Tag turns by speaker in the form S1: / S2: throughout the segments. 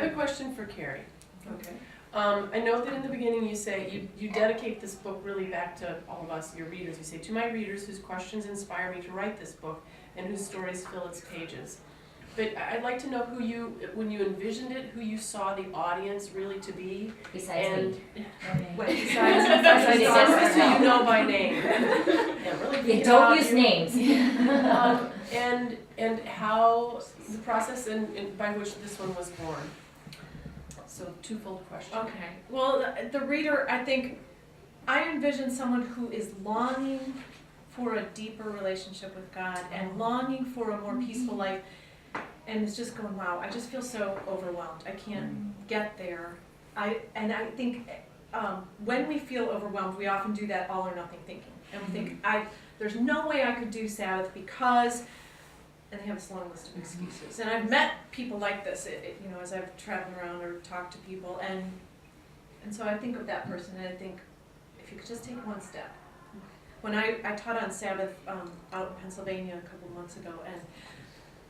S1: have a question for Keri.
S2: Okay.
S1: I know that in the beginning you say, you dedicate this book really back to all of us, your readers. You say, to my readers whose questions inspire me to write this book and whose stories fill its pages. But I'd like to know who you, when you envisioned it, who you saw the audience really to be.
S3: Besides me.
S1: Wait, besides just who you know by name. Yeah, really
S3: Yeah, don't use names.
S1: And how the process and by which this one was born. So twofold question.
S2: Okay. Well, the reader, I think, I envision someone who is longing for a deeper relationship with God and longing for a more peaceful life, and it's just going, wow, I just feel so overwhelmed. I can't get there. I think when we feel overwhelmed, we often do that all or nothing thinking, and we think, there's no way I could do Sabbath because. And they have this long list of excuses. And I've met people like this, as I've traveled around or talked to people, and so I think of that person, and I think, if you could just take one step. When I taught on Sabbath out in Pennsylvania a couple of months ago, and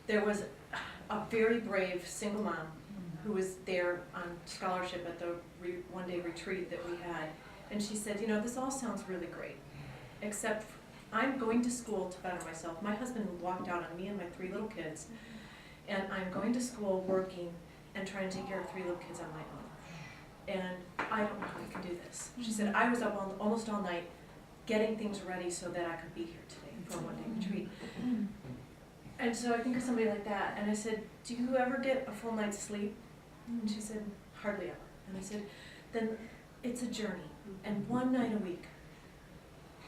S2: there was a very brave single mom who was there on scholarship at the one-day retreat that we had, and she said, this all sounds really great, except I'm going to school to better myself. My husband walked out on me and my 3 little kids, and I'm going to school, working, and trying to take care of 3 little kids on my own. And I don't know how I can do this. She said, I was up almost all night getting things ready so that I could be here today for a one-day retreat. And so I think of somebody like that, and I said, do you ever get a full night's sleep? And she said, hardly ever. And I said, then it's a journey, and one night a week.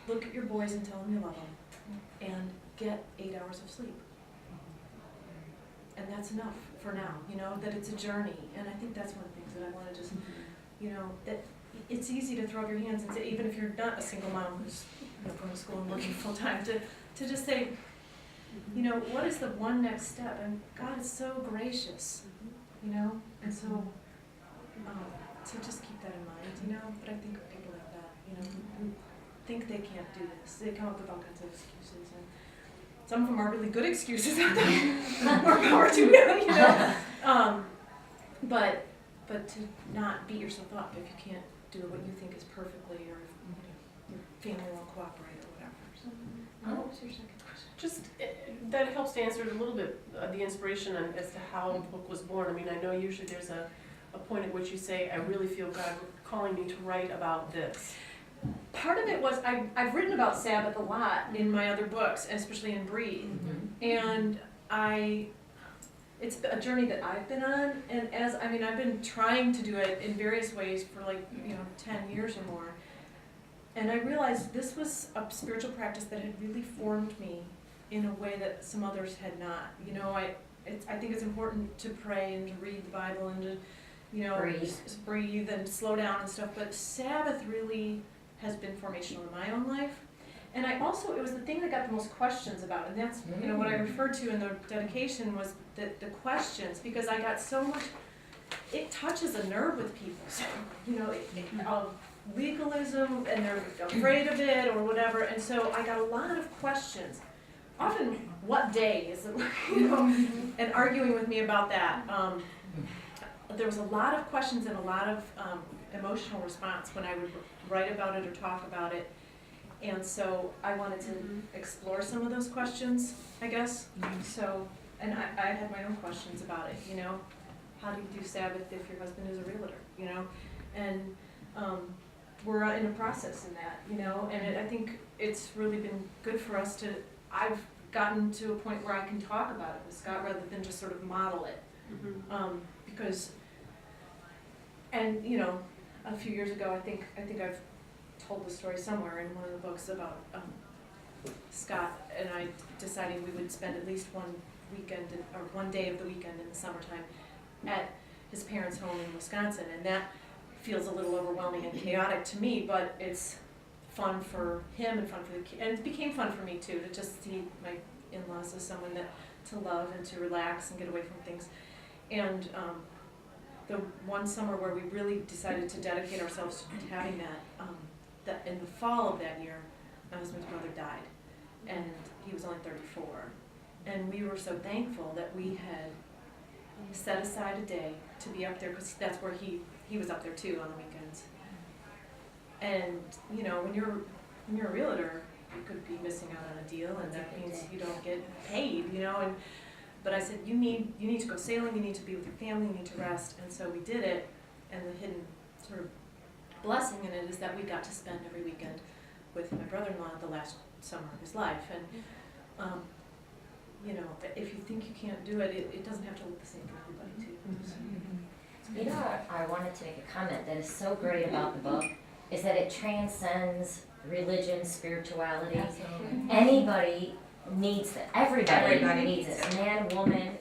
S2: Look at your boys and tell them you love them, and get 8 hours of sleep. And that's enough for now, that it's a journey. And I think that's one of the things that I want to just, that it's easy to throw up your hands and say, even if you're not a single mom who's going to school and working full time, to just say, what is the one next step? And God is so gracious, and so to just keep that in mind, but I think of people like that, who think they can't do this. They come up with all kinds of excuses, and some of them are really good excuses out there. More power to them, but to not beat yourself up if you can't do what you think is perfectly, or if your family won't cooperate or whatever. So, what was your second question?
S1: Just that helps to answer it a little bit, the inspiration as to how the book was born. I mean, I know usually there's a point at which you say, I really feel God calling me to write about this.
S2: Part of it was I've written about Sabbath a lot in my other books, especially in Breathe, and it's a journey that I've been on, and I've been trying to do it in various ways for 10 years or more, and I realized this was a spiritual practice that had really formed me in a way that some others had not. I think it's important to pray and to read the Bible and to breathe and slow down and stuff, but Sabbath really has been formational in my own life. And it was the thing that got the most questions about, and that's what I referred to in the dedication was the questions, because I got so much, it touches a nerve with people, so, of legalism, and they're afraid of it or whatever, and so I got a lot of questions. Often, what day is it, and arguing with me about that. There was a lot of questions and a lot of emotional response when I would write about it or talk about it, and so I wanted to explore some of those questions, I guess. So, and I had my own questions about it. How do you do Sabbath if your husband is a realtor? And we're in a process in that. And I think it's really been good for us to. I've gotten to a point where I can talk about it with Scott rather than just sort of model it, because. And a few years ago, I think I've told the story somewhere in one of the books about Scott and I deciding we would spend at least one weekend or one day of the weekend in the summertime at his parents' home in Wisconsin, and that feels a little overwhelming and chaotic to me, but it's fun for him and fun for the kids, and it became fun for me too, to just see my in-laws as someone to love and to relax and get away from things, and. The one summer where we really decided to dedicate ourselves to having that in the fall of that year, my husband's brother died, and he was only 34, and we were so thankful that we had set aside a day to be up there, because that's where he was up there too on the weekends. And, you know, when you're a realtor, you could be missing out on a deal, and that means you don't get paid, you know, and, but I said, you need to go sailing, you need to be with your family, you need to rest, and so we did it, and the hidden sort of blessing in it is that we got to spend every weekend with my brother-in-law the last summer of his life, and, you know, if you think you can't do it, it doesn't have to look the same for everybody too. So.
S3: You know what I wanted to make a comment that is so great about the book is that it transcends religion, spirituality.
S4: Absolutely.
S3: Anybody needs it. Everybody
S4: Everybody
S3: needs
S4: needs
S3: it. Man, woman,